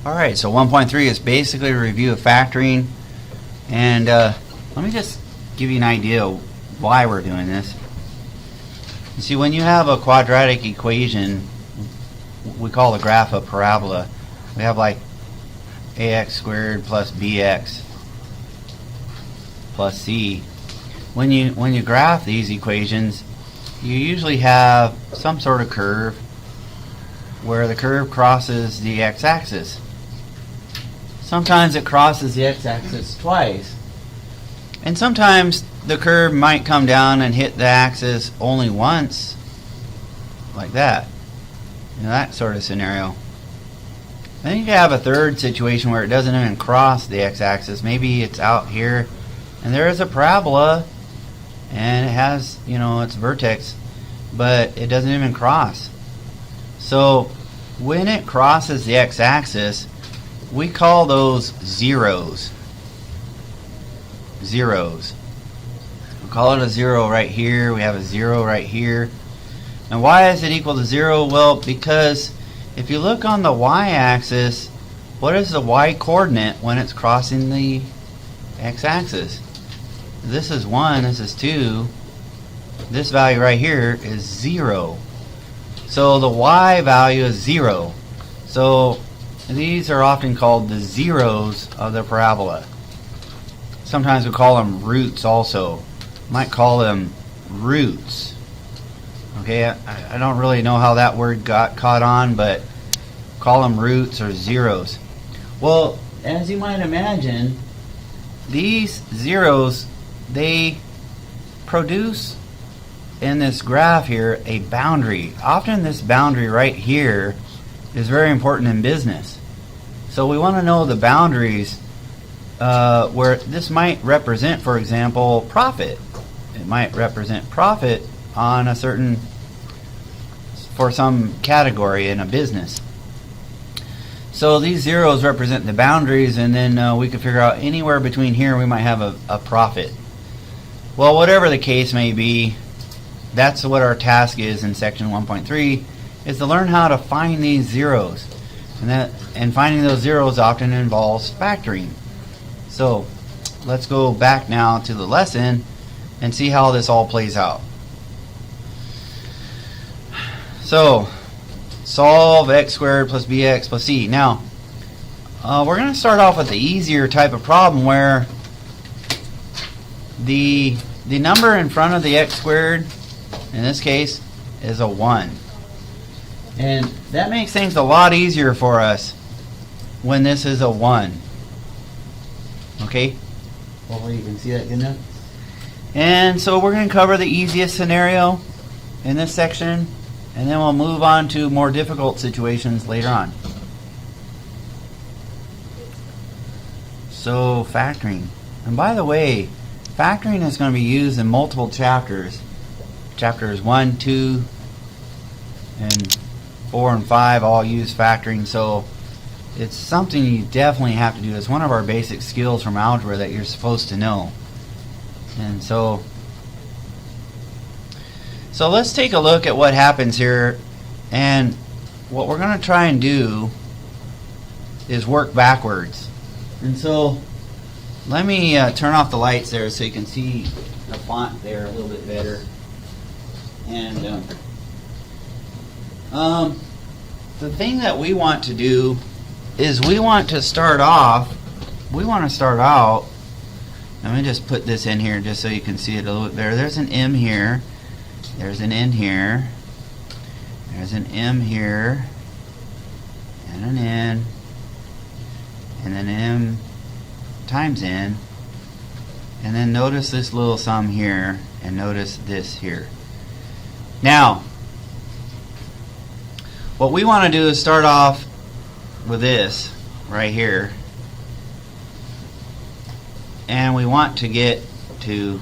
Alright, so 1.3 is basically a review of factoring, and let me just give you an idea of why we're doing this. You see, when you have a quadratic equation, we call the graph a parabola. We have like ax squared plus bx plus c. When you graph these equations, you usually have some sort of curve where the curve crosses the x-axis. Sometimes it crosses the x-axis twice, and sometimes the curve might come down and hit the axis only once, like that. That sort of scenario. Then you can have a third situation where it doesn't even cross the x-axis. Maybe it's out here and there is a parabola and it has, its vertex, but it doesn't even cross. So when it crosses the x-axis, we call those zeros. Zeros. We'll call it a zero right here. We have a zero right here. And why is it equal to 0? Well, because if you look on the y-axis, what is the y-coordinate when it's crossing the x-axis? This is 1, this is 2. This value right here is 0. So the y value is 0. So these are often called the zeros of the parabola. Sometimes we call them roots also. Might call them roots. Okay, I don't really know how that word got caught on, but call them roots or zeros. Well, as you might imagine, these zeros, they produce in this graph here a boundary. Often this boundary right here is very important in business. So we want to know the boundaries where this might represent, for example, profit. It might represent profit on a certain, for some category in a business. So these zeros represent the boundaries, and then we can figure out anywhere between here we might have a profit. Well, whatever the case may be, that's what our task is in section 1.3, is to learn how to find these zeros. And finding those zeros often involves factoring. So let's go back now to the lesson and see how this all plays out. So solve x squared plus bx plus c. Now we're going to start off with the easier type of problem where the number in front of the x squared, in this case, is a 1. And that makes things a lot easier for us when this is a 1. Okay? Hopefully you can see that good enough. And so we're going to cover the easiest scenario in this section, and then we'll move on to more difficult situations later on. So factoring. And by the way, factoring is going to be used in multiple chapters. Chapters 1, 2, and 4 and 5 all use factoring, so it's something you definitely have to do. It's one of our basic skills from algebra that you're supposed to know. And so let's take a look at what happens here, and what we're going to try and do is work backwards. And so let me turn off the lights there so you can see the font there a little bit better. And the thing that we want to do is we want to start out, let me just put this in here just so you can see it a little bit better. There's an M here, there's an N here, there's an M here, and an N, and then M times N, and then notice this little sum here, and notice this here. Now, what we want to do is start off with this right here, and we want to get to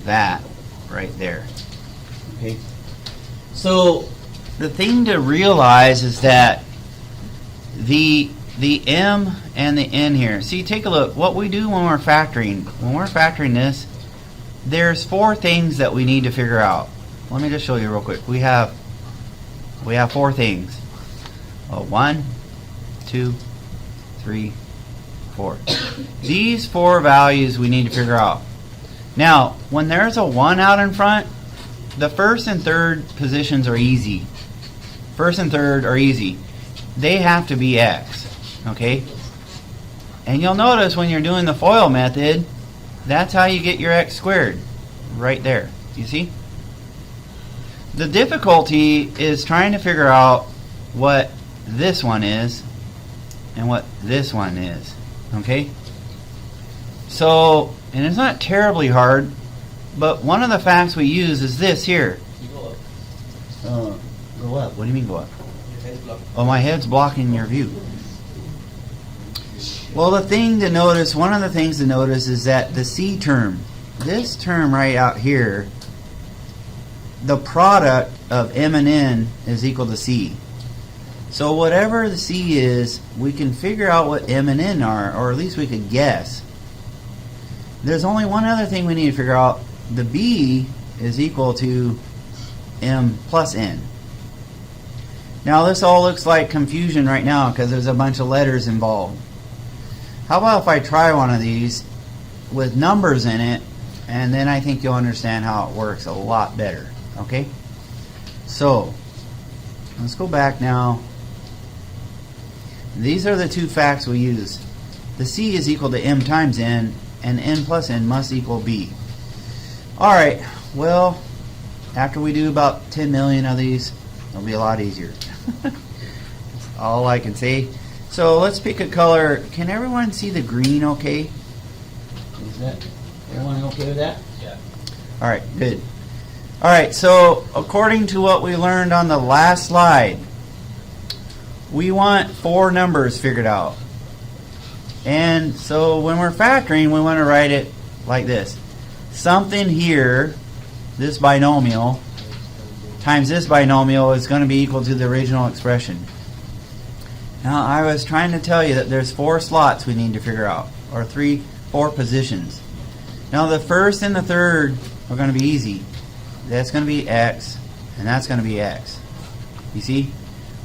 that right there. Okay. So the thing to realize is that the M and the N here. See, take a look. What we do when we're factoring this, there's 4 things that we need to figure out. Let me just show you real quick. We have 4 things. 1, 2, 3, 4. These 4 values we need to figure out. Now, when there's a 1 out in front, the first and third positions are easy. First and third are easy. They have to be x, okay? And you'll notice when you're doing the FOIL method, that's how you get your x squared, right there. You see? The difficulty is trying to figure out what this one is and what this one is, okay? So, and it's not terribly hard, but one of the facts we use is this here. Go up. Go up? What do you mean go up? Your head's blocked. Oh, my head's blocking your view. Well, the thing to notice, one of the things to notice is that the C term, this term right out here, the product of M and N is equal to C. So whatever the C is, we can figure out what M and N are, or at least we could guess. There's only one other thing we need to figure out. The B is equal to M plus N. Now this all looks like confusion right now because there's a bunch of letters involved. How about if I try one of these with numbers in it, and then I think you'll understand how it works a lot better. Okay? So, let's go back now. These are the 2 facts we use. The C is equal to M times N, and N plus N must equal B. Alright, well, after we do about 10 million of these, it'll be a lot easier. That's all I can say. So let's pick a color. Can everyone see the green okay? Is that everyone okay with that? Yeah. Alright, good. Alright, so according to what we learned on the last slide, we want 4 numbers figured out. And so when we're factoring, we want to write it like this. Something here, this binomial, times this binomial is going to be equal to the original expression. Now, I was trying to tell you that there's 4 slots we need to figure out, or 4 positions. Now, the first and the third are going to be easy. That's going to be x, and that's going to be x. You see?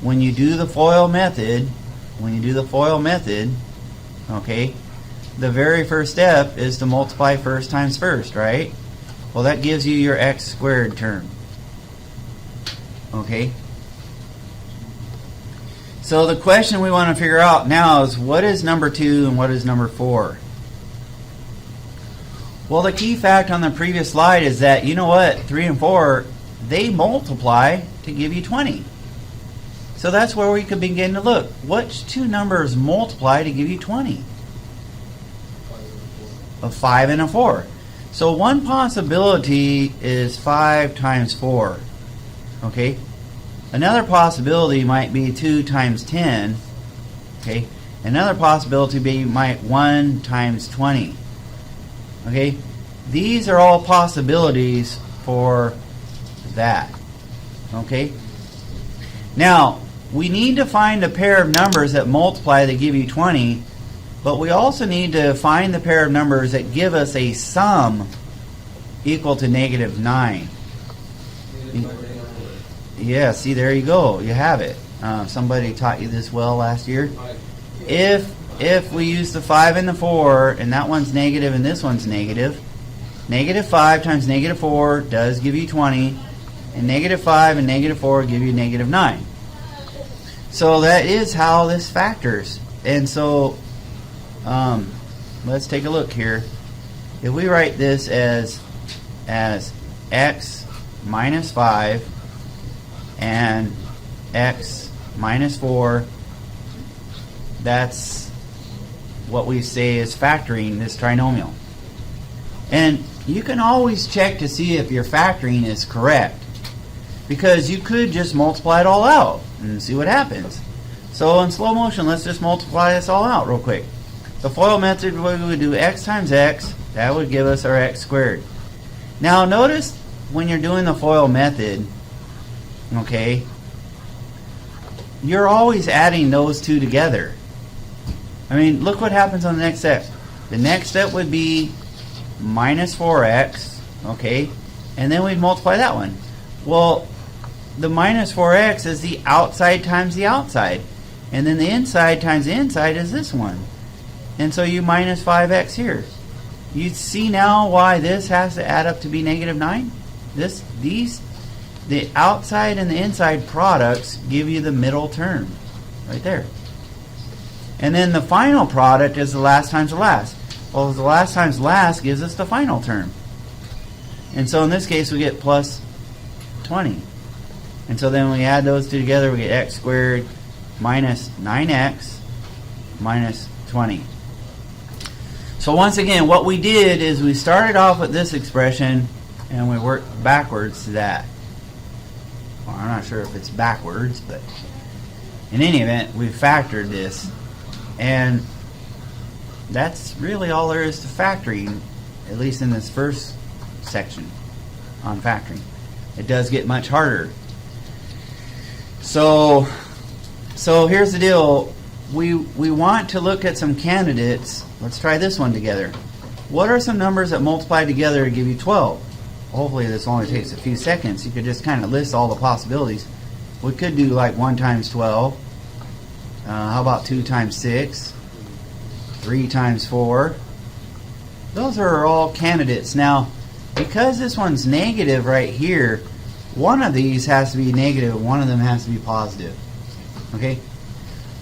When you do the FOIL method, okay, the very first step is to multiply first times first, right? Well, that gives you your x squared term. Okay? So the question we want to figure out now is what is number 2 and what is number 4? Well, the key fact on the previous slide is that, you know what, 3 and 4, they multiply to give you 20. So that's where we could begin to look. Which 2 numbers multiply to give you 20? A 5 and a 4. So one possibility is 5 times 4. Okay? Another possibility might be 2 times 10. Okay? Another possibility might 1 times 20. Okay? These are all possibilities for that. Okay? Now, we need to find a pair of numbers that multiply that give you 20, but we also need to find the pair of numbers that give us a sum equal to negative 9. Yeah, see, there you go. You have it. Somebody taught you this well last year. If we use the 5 and the 4, and that one's negative and this one's negative, negative 5 times negative 4 does give you 20, and negative 5 and negative 4 give you negative 9. So that is how this factors. And so let's take a look here. If we write this as x minus 5 and x minus 4, that's what we say is factoring this trinomial. And you can always check to see if your factoring is correct, because you could just multiply it all out and see what happens. So in slow motion, let's just multiply this all out real quick. The FOIL method, we would do x times x. That would give us our x squared. Now notice when you're doing the FOIL method, okay, you're always adding those 2 together. I mean, look what happens on the next step. The next step would be minus 4x, okay, and then we'd multiply that one. Well, the minus 4x is the outside times the outside. And then the inside times the inside is this one. And so you minus 5x here. You see now why this has to add up to be negative 9? The outside and the inside products give you the middle term. Right there. And then the final product is the last times the last. Well, the last times last gives us the final term. And so in this case we get plus 20. And so then when we add those two together, we get x squared minus 9x minus 20. So once again, what we did is we started off with this expression and we worked backwards to that. Well, I'm not sure if it's backwards, but in any event, we factored this. And that's really all there is to factoring, at least in this first section on factoring. It does get much harder. So here's the deal. We want to look at some candidates. Let's try this one together. What are some numbers that multiply together to give you 12? Hopefully this only takes a few seconds. You could just kind of list all the possibilities. We could do like 1 times 12. How about 2 times 6? 3 times 4? Those are all candidates. Now, because this one's negative right here, one of these has to be negative, one of them has to be positive. Okay?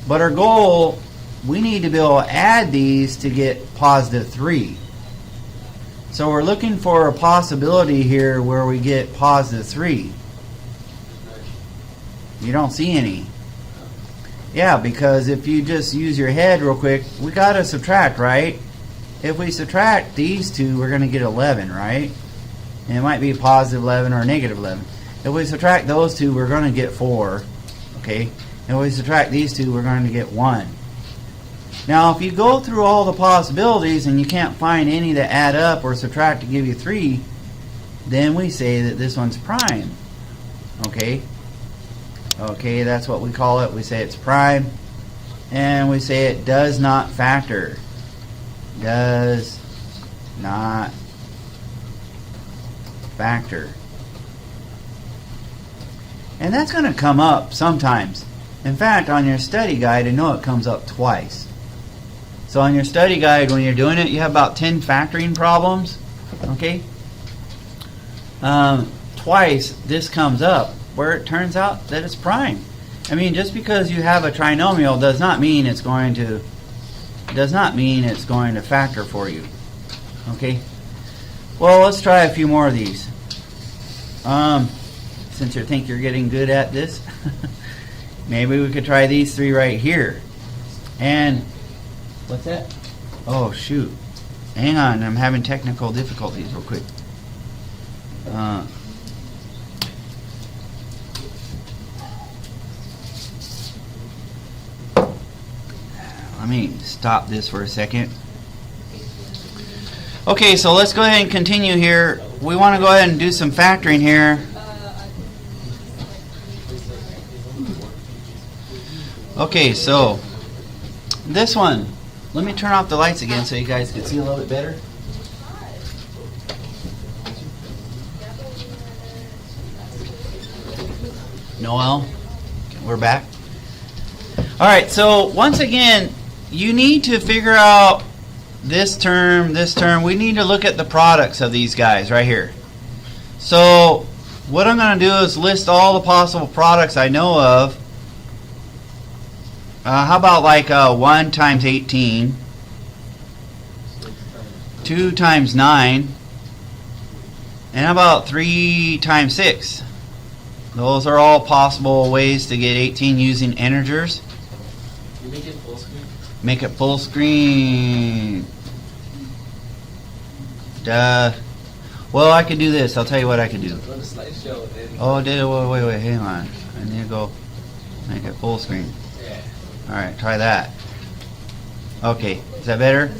But our goal, we need to be able to add these to get positive 3. So we're looking for a possibility here where we get positive 3. You don't see any. Yeah, because if you just use your head real quick, we got to subtract, right? If we subtract these two, we're going to get 11, right? And it might be positive 11 or negative 11. If we subtract those two, we're going to get 4. Okay? And if we subtract these two, we're going to get 1. Now, if you go through all the possibilities and you can't find any that add up or subtract to give you 3, then we say that this one's prime. Okay? Okay, that's what we call it. We say it's prime. And we say it does not factor. Does not factor. And that's going to come up sometimes. In fact, on your study guide, I know it comes up twice. So on your study guide, when you're doing it, you have about 10 factoring problems. Okay? Twice this comes up where it turns out that it's prime. I mean, just because you have a trinomial does not mean it's going to factor for you. Okay? Well, let's try a few more of these. Since you think you're getting good at this, maybe we could try these 3 right here. And what's that? Oh, shoot. Hang on, I'm having technical difficulties real quick. Let me stop this for a second. Okay, so let's go ahead and continue here. We want to go ahead and do some factoring here. Okay, so this one, let me turn off the lights again so you guys can see a little bit better. Noel, we're back. Alright, so once again, you need to figure out this term, this term. We need to look at the products of these guys right here. So what I'm going to do is list all the possible products I know of. How about like 1 times 18, 2 times 9, and how about 3 times 6? Those are all possible ways to get 18 using integers. You make it full screen? Make it full screen. Duh. Well, I could do this. I'll tell you what I could do. Go to slideshow and Oh, wait, hang on. I need to go make it full screen. yeah. Alright, try that. Okay, is that better?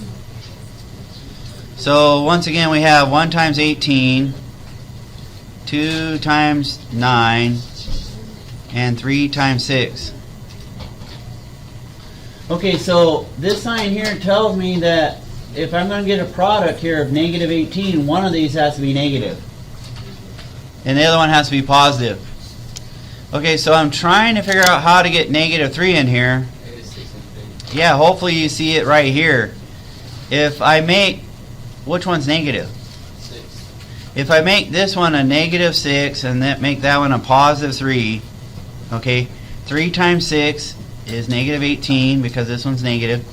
So once again we have 1 times 18, 2 times 9, and 3 times 6. Okay, so this sign here tells me that if I'm going to get a product here of negative 18, one of these has to be negative. And the other one has to be positive. Okay, so I'm trying to figure out how to get negative 3 in here. Yeah, hopefully you see it right here. If I make, which one's negative? 6. If I make this one a negative 6 and then make that one a positive 3, okay, 3 times 6 is negative 18 because this one's negative.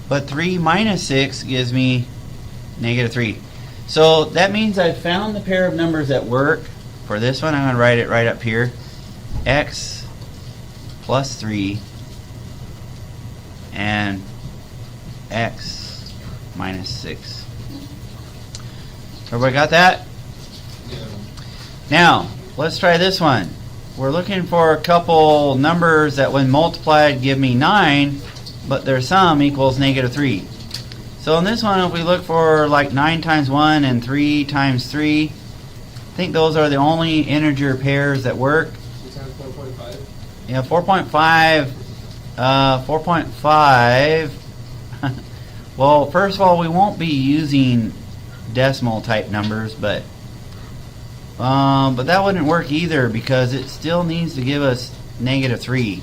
But 3 minus 6 gives me negative 3. So that means I've found the pair of numbers that work. For this one, I'm going to write it right up here. X plus 3 and X minus 6. Everybody got that? Yeah. Now, let's try this one. We're looking for a couple numbers that when multiplied give me 9, but their sum equals negative 3. So in this one, if we look for like 9 times 1 and 3 times 3, I think those are the only integer pairs that work. 2 times 4.5. Yeah, 4.5. 4.5. Well, first of all, we won't be using decimal type numbers, but that wouldn't work either because it still needs to give us negative 3,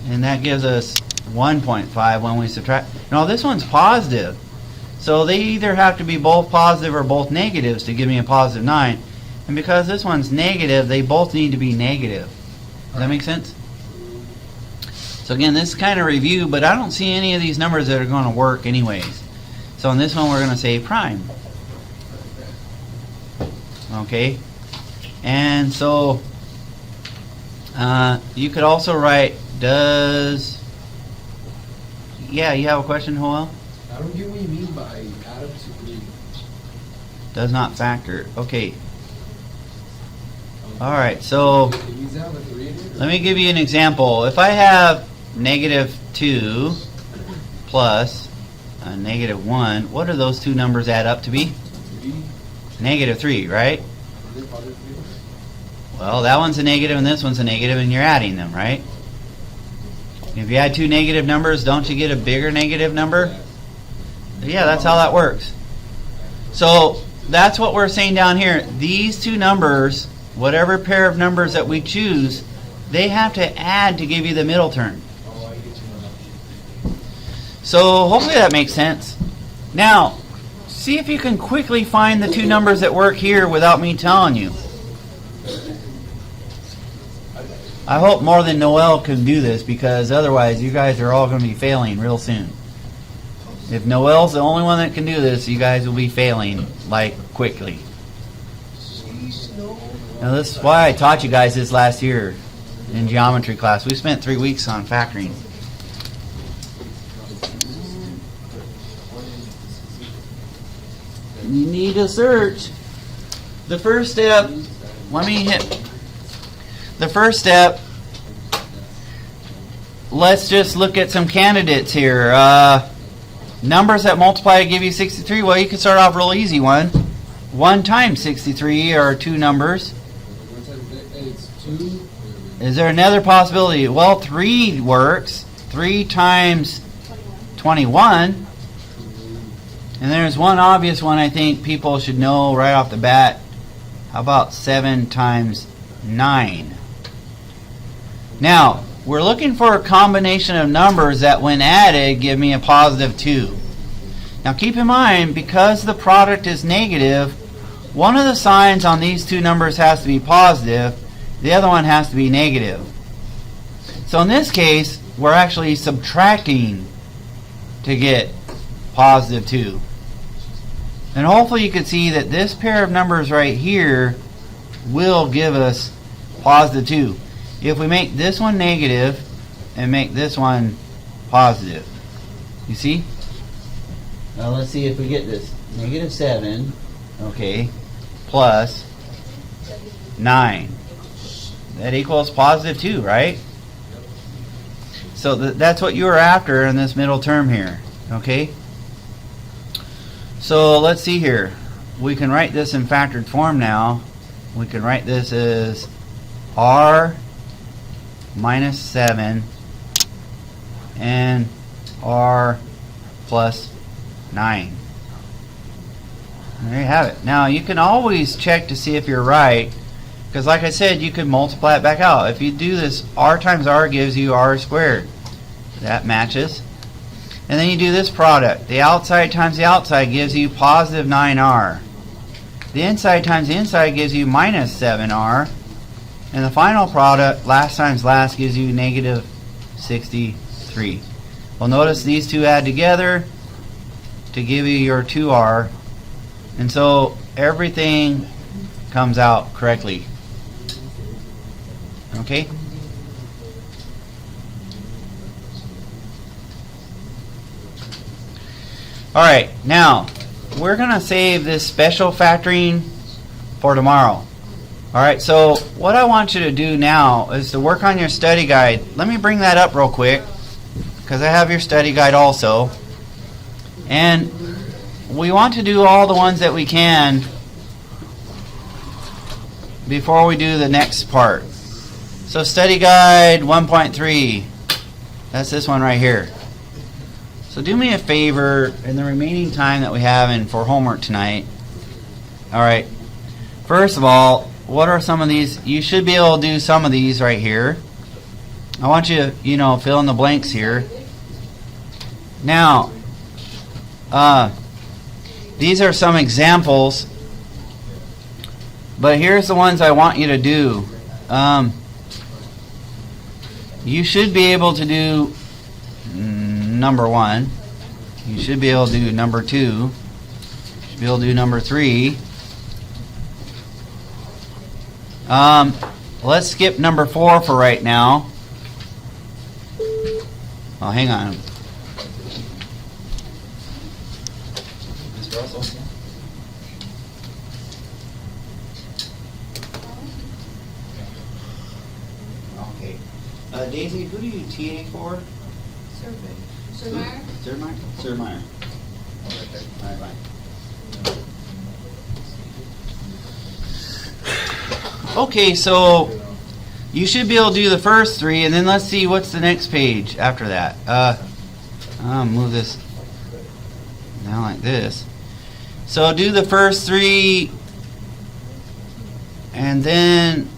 and that gives us 1.5 when we subtract. Now this one's positive, so they either have to be both positive or both negatives to give me a positive 9, and because this one's negative, they both need to be negative. Does that make sense? So again, this is kind of review, but I don't see any of these numbers that are going to work anyways. So in this one, we're going to say prime. Okay, and so you could also write does. Yeah, you have a question, Joel? I don't get what you mean by add up to 3. Does not factor. Okay. All right. So Is that like 3 in it? let me give you an example. If I have negative 2 plus negative 1, what do those two numbers add up to be? 3. Negative 3, right? Is it positive 3? Well, that one's a negative and this one's a negative, and you're adding them, right? If you add two negative numbers, don't you get a bigger negative number? Yeah, that's how that works. So that's what we're saying down here. These two numbers, whatever pair of numbers that we choose, they have to add to give you the middle term. Oh, I get you now. So hopefully that makes sense. Now, see if you can quickly find the two numbers that work here without me telling you. I hope more than Noel can do this, because otherwise you guys are all going to be failing real soon. If Noel's the only one that can do this, you guys will be failing like quickly. Now this is why I taught you guys this last year in geometry class. We spent 3 weeks on factoring. You need to search. The first step, the first step, let's just look at some candidates here. Numbers that multiply to give you 63. Well, you can start off real easy one. 1 times 63 are two numbers. It's 2. Is there another possibility? Well, 3 works. 3 times 21. And there's one obvious one I think people should know right off the bat. How about 7 times 9? Now, we're looking for a combination of numbers that when added give me a positive 2. Now keep in mind, because the product is negative, one of the signs on these two numbers has to be positive, the other one has to be negative. So in this case, we're actually subtracting to get positive 2. And hopefully you can see that this pair of numbers right here will give us positive 2. If we make this one negative and make this one positive. You see? Now let's see if we get this. Negative 7, okay, plus 9. That equals positive 2, right? So that's what you were after in this middle term here, okay? So let's see here. We can write this in factored form now. We can write this as R minus 7 and R plus 9. And there you have it. Now you can always check to see if you're right, because like I said, you can multiply it back out. If you do this, R times R gives you R squared. That matches. And then you do this product. The outside times the outside gives you positive 9r. The inside times the inside gives you minus 7r. And the final product, last times last, gives you negative 63. Well, notice these two add together to give you your 2r. And so everything comes out correctly. Okay? Alright, now we're going to save this special factoring for tomorrow. Alright, so what I want you to do now is to work on your study guide. Let me bring that up real quick, because I have your study guide also. And we want to do all the ones that we can before we do the next part. So study guide 1.3, that's this one right here. So do me a favor in the remaining time that we have in for homework tonight. Alright, first of all, what are some of these? You should be able to do some of these right here. I want you to, fill in the blanks here. Now, these are some examples, but here's the ones I want you to do. You should be able to do number 1. You should be able to do number 2. You should be able to do number 3. Let's skip number 4 for right now. Oh, hang on. Mr. Russell? Okay. Daisy, who do you TA for? Surveyor. Surmeyer. All right, bye. Okay, so you should be able to do the first 3, and then let's see what's the next page after that. I'll move this down like this. So do the first 3, and then,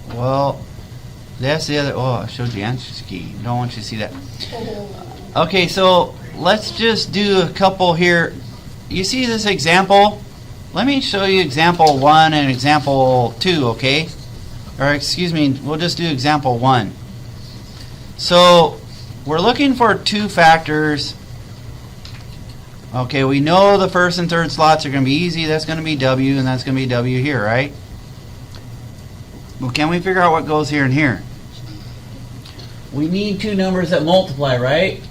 well, that's the other. Oh, I showed you the answer key. Don't want you to see that. Okay, so let's just do a couple here. You see this example? Let me show you example 1 and example 2, okay? Or excuse me, we'll just do example 1. So we're looking for 2 factors. Okay, we know the first and third slots are going to be easy. That's going to be W, and that's going to be W here, right? Well, can we figure out what goes here and here? We need 2 numbers that multiply, right?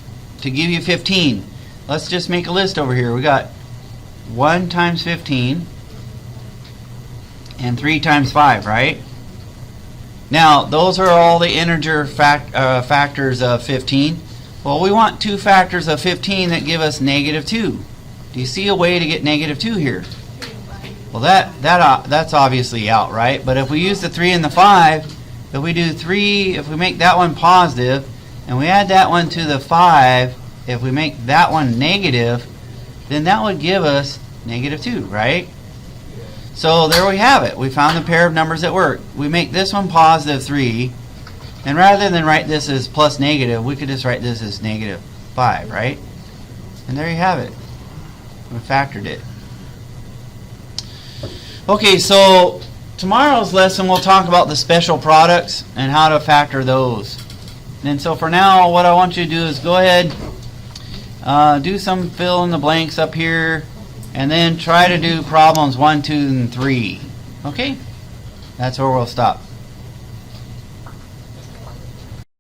To give you 15. Let's just make a list over here. We got 1 times 15 and 3 times 5, right? Now, those are all the integer factors of 15. Well, we want 2 factors of 15 that give us negative 2. Do you see a way to get negative 2 here? Well, that's obviously out, right? But if we use the 3 and the 5, if we do 3, if we make that one positive, and we add that one to the 5, if we make that one negative, then that would give us negative 2, right? So there we have it. We found the pair of numbers that work. We make this one positive 3, and rather than write this as plus negative, we could just write this as negative 5, right? And there you have it. We factored it. Okay, so tomorrow's lesson we'll talk about the special products and how to factor those. And so for now, what I want you to do is go ahead, do some fill in the blanks up here, and then try to do problems 1, 2, and 3. Okay? That's where we'll stop.